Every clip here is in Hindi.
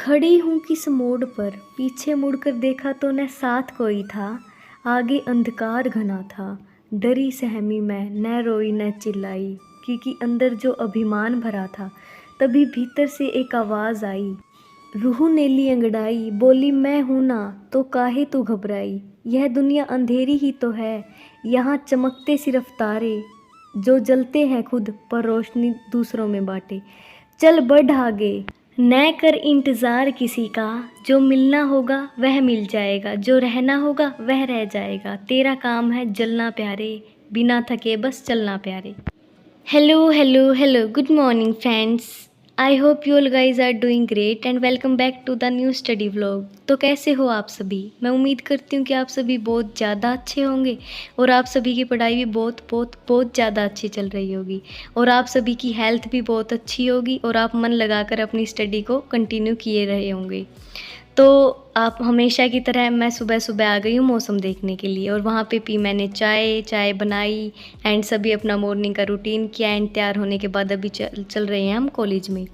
खड़ी हूँ किस मोड़ पर, पीछे मुड़कर देखा तो न साथ कोई था, आगे अंधकार घना था। डरी सहमी मैं, न रोई न चिल्लाई, क्योंकि अंदर जो अभिमान भरा था। तभी भीतर से एक आवाज़ आई, रूह ने ली अंगड़ाई, बोली मैं हूँ ना तो काहे तू घबराई। यह दुनिया अंधेरी ही तो है, यहाँ चमकते सिर्फ तारे, जो जलते हैं खुद पर रोशनी दूसरों में बांटे। चल बढ़ आगे, न कर इंतज़ार किसी का, जो मिलना होगा वह मिल जाएगा, जो रहना होगा वह रह जाएगा। तेरा काम है जलना प्यारे, बिना थके बस चलना प्यारे। Hello hello hello, good morning friends. I hope you all guys are doing great and welcome back to the new study vlog. तो कैसे हो आप सभी? मैं उम्मीद करती हूँ कि आप सभी बहुत ज़्यादा अच्छे होंगे और आप सभी की पढ़ाई भी बहुत बहुत बहुत ज़्यादा अच्छी चल रही होगी और आप सभी की हेल्थ भी बहुत अच्छी होगी और आप मन लगाकर अपनी स्टडी को कंटिन्यू किए रहे होंगे। तो आप हमेशा की तरह मैं सुबह सुबह आ गई हूँ मौसम देखने के लिए और वहाँ पे पी मैंने चाय बनाई एंड सभी अपना मॉर्निंग का रूटीन किया एंड तैयार होने के बाद अभी चल रहे हैं हम कॉलेज में।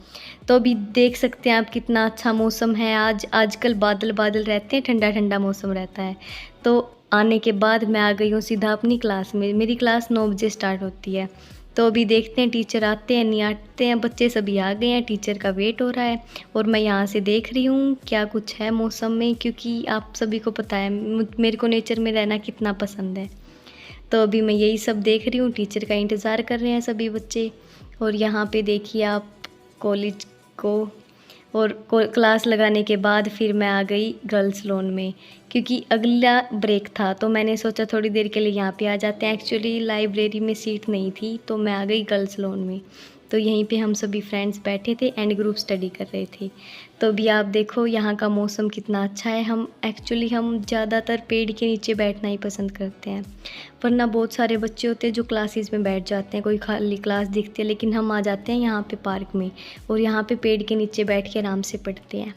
तो अभी देख सकते हैं आप कितना अच्छा मौसम है। आजकल बादल बादल रहते हैं, ठंडा ठंडा मौसम रहता है। तो आने के बाद मैं आ गई हूँ सीधा अपनी क्लास में। मेरी क्लास 9 बजे स्टार्ट होती है। तो अभी देखते हैं टीचर आते हैं नहीं आते हैं। बच्चे सभी आ गए हैं, टीचर का वेट हो रहा है और मैं यहाँ से देख रही हूँ क्या कुछ है मौसम में, क्योंकि आप सभी को पता है मेरे को नेचर में रहना कितना पसंद है। तो अभी मैं यही सब देख रही हूँ, टीचर का इंतज़ार कर रहे हैं सभी बच्चे। और यहाँ पे देखिए आप कॉलेज को, और क्लास लगाने के बाद फिर मैं आ गई गर्ल्स लोन में, क्योंकि अगला ब्रेक था तो मैंने सोचा थोड़ी देर के लिए यहाँ पे आ जाते हैं। एक्चुअली लाइब्रेरी में सीट नहीं थी तो मैं आ गई गर्ल्स लोन में। तो यहीं पे हम सभी फ्रेंड्स बैठे थे एंड ग्रुप स्टडी कर रहे थे। तो अभी आप देखो यहाँ का मौसम कितना अच्छा है। हम ज़्यादातर पेड़ के नीचे बैठना ही पसंद करते हैं, वरना बहुत सारे बच्चे होते हैं जो क्लासेस में बैठ जाते हैं, कोई खाली क्लास दिखती है, लेकिन हम आ जाते हैं यहाँ पे पार्क में और यहाँ पे पेड़ के नीचे बैठ के आराम से पढ़ते हैं।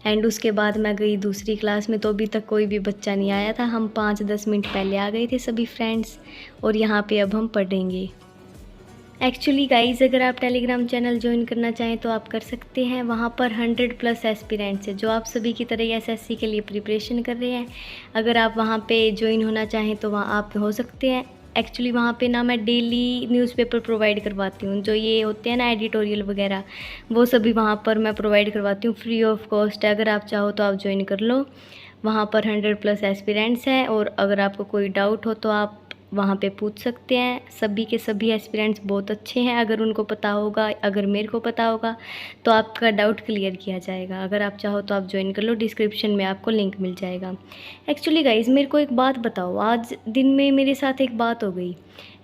एंड उसके बाद मैं गई दूसरी क्लास में, तो अभी तक कोई भी बच्चा नहीं आया था। हम 5-10 मिनट पहले आ गए थे सभी फ्रेंड्स और यहाँ पे अब हम पढ़ेंगे। एक्चुअली गाइज़, अगर आप टेलीग्राम चैनल ज्वाइन करना चाहें तो आप कर सकते हैं। वहाँ पर 100+ एस्पिरेंट्स है जो आप सभी की तरह एसएससी के लिए प्रिपरेशन कर रहे हैं। अगर आप वहाँ पे ज्वाइन होना चाहें तो वहाँ आप हो सकते हैं। एक्चुअली वहाँ पे ना मैं डेली न्यूज़पेपर प्रोवाइड करवाती हूँ, जो ये होते हैं ना एडिटोरियल वगैरह, वो सभी वहाँ पर मैं प्रोवाइड करवाती हूँ, फ्री ऑफ कॉस्ट है। अगर आप चाहो तो आप ज्वाइन कर लो। वहाँ पर 100+ एस्पिरेंट्स हैं और अगर आपको कोई डाउट हो तो आप वहाँ पे पूछ सकते हैं। सभी के सभी एस्पिरेंट्स बहुत अच्छे हैं। अगर उनको पता होगा, अगर मेरे को पता होगा तो आपका डाउट क्लियर किया जाएगा। अगर आप चाहो तो आप ज्वाइन कर लो, डिस्क्रिप्शन में आपको लिंक मिल जाएगा। एक्चुअली गाइज, मेरे को एक बात बताओ, आज दिन में मेरे साथ एक बात हो गई।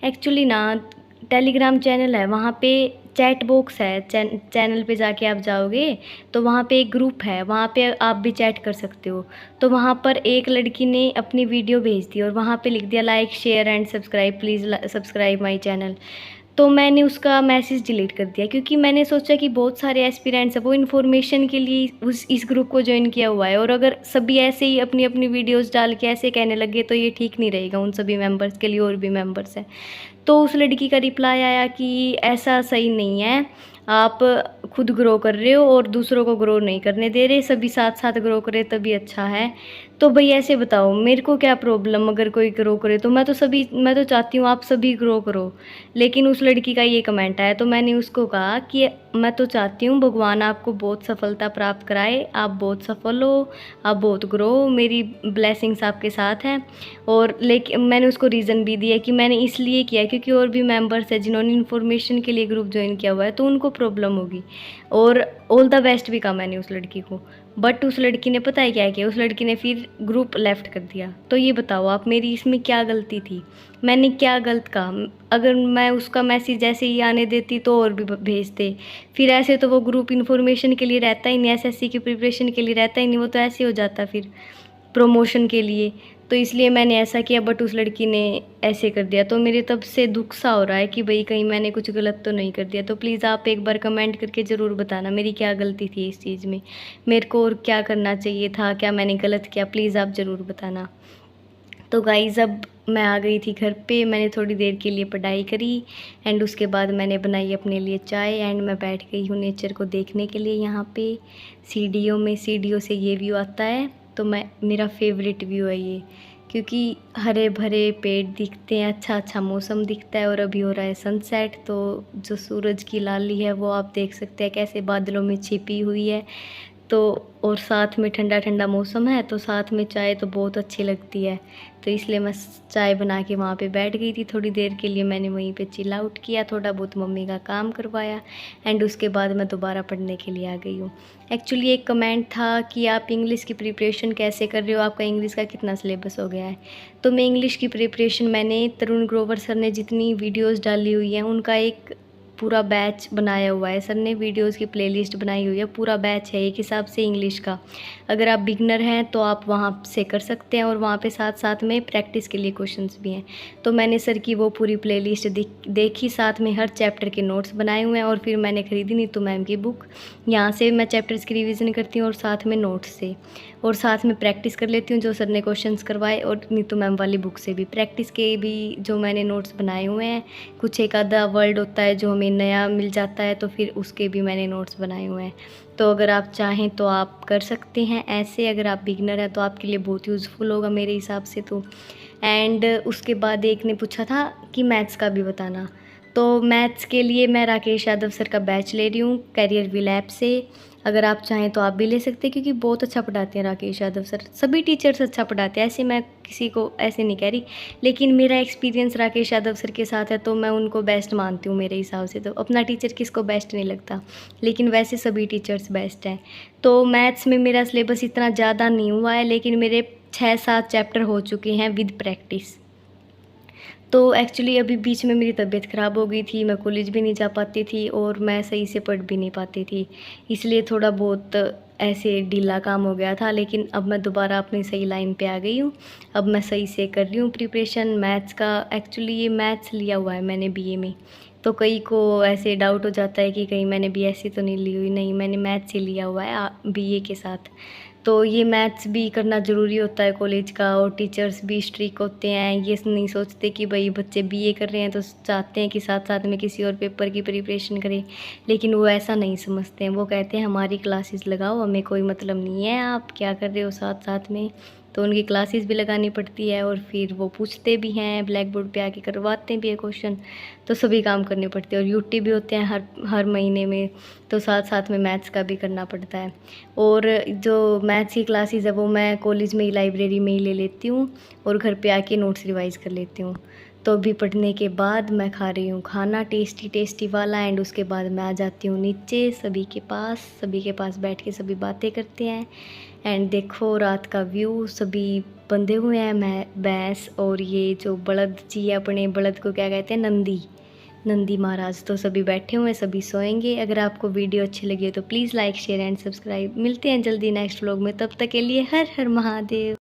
एक्चुअली ना टेलीग्राम चैनल है, वहाँ पे चैट बॉक्स है। चैनल पे जाके आप जाओगे तो वहाँ पे एक ग्रुप है, वहाँ पे आप भी चैट कर सकते हो। तो वहाँ पर एक लड़की ने अपनी वीडियो भेज दी और वहाँ पे लिख दिया like share and subscribe, please subscribe my channel. तो मैंने उसका मैसेज डिलीट कर दिया, क्योंकि मैंने सोचा कि बहुत सारे एस्पिरेंट्स हैं, वो इन्फॉर्मेशन के लिए इस ग्रुप को ज्वाइन किया हुआ है, और अगर सभी ऐसे ही अपनी अपनी वीडियोस डाल के ऐसे कहने लगे तो ये ठीक नहीं रहेगा उन सभी मेंबर्स के लिए। और भी मेंबर्स हैं। तो उस लड़की का रिप्लाई आया कि ऐसा सही नहीं है, आप खुद ग्रो कर रहे हो और दूसरों को ग्रो नहीं करने दे रहे, सभी साथ साथ ग्रो करे तभी अच्छा है। तो भाई ऐसे बताओ मेरे को क्या प्रॉब्लम, अगर कोई ग्रो करे तो मैं तो चाहती हूँ आप सभी ग्रो करो। लेकिन उस लड़की का ये कमेंट आया तो मैंने उसको कहा कि मैं तो चाहती हूँ भगवान आपको बहुत सफलता प्राप्त कराए, आप बहुत सफल हो, आप बहुत ग्रो हो, मेरी ब्लेसिंग्स आपके साथ हैं। और लेकिन मैंने उसको रीज़न भी दिया कि मैंने इसलिए किया क्योंकि और भी मेंबर्स हैं जिन्होंने इन्फॉर्मेशन के लिए ग्रुप ज्वाइन किया हुआ है, तो उनको प्रॉब्लम होगी। और ऑल द बेस्ट भी कहा मैंने उस लड़की को। बट उस लड़की ने पता है क्या किया, उस लड़की ने फिर ग्रुप लेफ्ट कर दिया। तो ये बताओ आप मेरी इसमें क्या गलती थी, मैंने क्या गलत कहा? अगर मैं उसका मैसेज ऐसे ही आने देती तो और भी भेजते। फिर ऐसे तो वो ग्रुप इन्फॉर्मेशन के लिए रहता ही नहीं, एसएससी की प्रिपरेशन के लिए रहता ही नहीं, वो तो ऐसे हो जाता फिर प्रमोशन के लिए। तो इसलिए मैंने ऐसा किया, बट उस लड़की ने ऐसे कर दिया। तो मेरे तब से दुख सा हो रहा है कि भाई कहीं मैंने कुछ गलत तो नहीं कर दिया। तो प्लीज़ आप एक बार कमेंट करके ज़रूर बताना मेरी क्या गलती थी इस चीज़ में, मेरे को और क्या करना चाहिए था, क्या मैंने गलत किया, प्लीज़ आप ज़रूर बताना। तो गाइज़ अब मैं आ गई थी घर पे। मैंने थोड़ी देर के लिए पढ़ाई करी एंड उसके बाद मैंने बनाई अपने लिए चाय एंड मैं बैठ गई हूँ नेचर को देखने के लिए। यहाँ पे सीढ़ियों से ये व्यू आता है, तो मेरा फेवरेट व्यू है ये, क्योंकि हरे भरे पेड़ दिखते हैं, अच्छा अच्छा मौसम दिखता है और अभी हो रहा है सनसेट। तो जो सूरज की लाली है वो आप देख सकते हैं कैसे बादलों में छिपी हुई है। तो और साथ में ठंडा ठंडा मौसम है, तो साथ में चाय तो बहुत अच्छी लगती है। तो इसलिए मैं चाय बना के वहाँ पे बैठ गई थी। थोड़ी देर के लिए मैंने वहीं पे चिल आउट किया, थोड़ा बहुत मम्मी का काम करवाया एंड उसके बाद मैं दोबारा पढ़ने के लिए आ गई हूँ। एक्चुअली एक कमेंट था कि आप इंग्लिश की प्रिपरेशन कैसे कर रहे हो, आपका इंग्लिश का कितना सिलेबस हो गया है। तो मैं इंग्लिश की प्रिपरेशन मैंने तरुण ग्रोवर सर ने जितनी वीडियोज़ डाली हुई हैं उनका एक पूरा बैच बनाया हुआ है। सर ने वीडियोस की प्लेलिस्ट बनाई हुई है, पूरा बैच है एक हिसाब से इंग्लिश का। अगर आप बिगनर हैं तो आप वहाँ से कर सकते हैं और वहाँ पे साथ साथ में प्रैक्टिस के लिए क्वेश्चंस भी हैं। तो मैंने सर की वो पूरी प्लेलिस्ट देखी, साथ में हर चैप्टर के नोट्स बनाए हुए हैं और फिर मैंने ख़रीदी नीतू मैम की बुक। यहाँ से मैं चैप्टर्स की रिविज़न करती हूँ और साथ में नोट्स से, और साथ में प्रैक्टिस कर लेती हूँ जो सर ने क्वेश्चंस करवाए, और नीतू मैम वाली बुक से भी प्रैक्टिस के भी जो मैंने नोट्स बनाए हुए हैं। कुछ एक आधा वर्ड होता है जो हमें नया मिल जाता है, तो फिर उसके भी मैंने नोट्स बनाए हुए हैं। तो अगर आप चाहें तो आप कर सकते हैं ऐसे। अगर आप बिगनर हैं तो आपके लिए बहुत यूज़फुल होगा मेरे हिसाब से तो। एंड उसके बाद एक ने पूछा था कि मैथ्स का भी बताना, तो मैथ्स के लिए मैं राकेश यादव सर का बैच ले रही हूँ करियर विल ऐप से। अगर आप चाहें तो आप भी ले सकते हैं, क्योंकि बहुत अच्छा पढ़ाते हैं राकेश यादव सर। सभी टीचर्स अच्छा पढ़ाते हैं, ऐसे मैं किसी को ऐसे नहीं कह रही, लेकिन मेरा एक्सपीरियंस राकेश यादव सर के साथ है तो मैं उनको बेस्ट मानती हूँ मेरे हिसाब से। तो अपना टीचर किसको बेस्ट नहीं लगता, लेकिन वैसे सभी टीचर्स बेस्ट हैं। तो मैथ्स में मेरा सिलेबस इतना ज़्यादा नहीं हुआ है, लेकिन मेरे 6-7 चैप्टर हो चुके हैं विद प्रैक्टिस। तो एक्चुअली अभी बीच में मेरी तबीयत ख़राब हो गई थी, मैं कॉलेज भी नहीं जा पाती थी और मैं सही से पढ़ भी नहीं पाती थी, इसलिए थोड़ा बहुत ऐसे ढीला काम हो गया था। लेकिन अब मैं दोबारा अपनी सही लाइन पे आ गई हूँ। अब मैं सही से कर रही हूँ प्रिपरेशन मैथ्स का। एक्चुअली ये मैथ्स लिया हुआ है मैंने बीए में, तो कई को ऐसे डाउट हो जाता है कि कहीं मैंने बीएससी तो नहीं ली हुई। नहीं, मैंने मैथ्स ही लिया हुआ है बीए के साथ। तो ये मैथ्स भी करना ज़रूरी होता है कॉलेज का, और टीचर्स भी स्ट्रिक्ट होते हैं। ये नहीं सोचते कि भाई बच्चे बीए कर रहे हैं तो चाहते हैं कि साथ साथ में किसी और पेपर की प्रिपरेशन करें, लेकिन वो ऐसा नहीं समझते हैं। वो कहते हैं हमारी क्लासेस लगाओ, हमें कोई मतलब नहीं है आप क्या कर रहे हो साथ साथ में। तो उनकी क्लासेस भी लगानी पड़ती है और फिर वो पूछते भी हैं, ब्लैक बोर्ड पे आके करवाते भी है क्वेश्चन। तो सभी काम करने पड़ते हैं और यूटी भी होते हैं हर महीने में, तो साथ साथ में मैथ्स का भी करना पड़ता है। और जो मैथ्स की क्लासेस है वो मैं कॉलेज में ही लाइब्रेरी में ही ले लेती हूँ और घर पे आके नोट्स रिवाइज़ कर लेती हूँ। तो अभी पढ़ने के बाद मैं खा रही हूँ खाना टेस्टी टेस्टी वाला, एंड उसके बाद मैं आ जाती हूँ नीचे सभी के पास बैठ के सभी बातें करते हैं। एंड देखो रात का व्यू, सभी बंधे हुए हैं, मैं भैंस और ये जो बलद जी है, अपने बलद को क्या कहते हैं, नंदी महाराज। तो सभी बैठे हुए हैं, सभी सोएंगे। अगर आपको वीडियो अच्छी लगी हो तो please like share and subscribe. मिलते हैं जल्दी नेक्स्ट व्लॉग में, तब तक के लिए हर हर महादेव।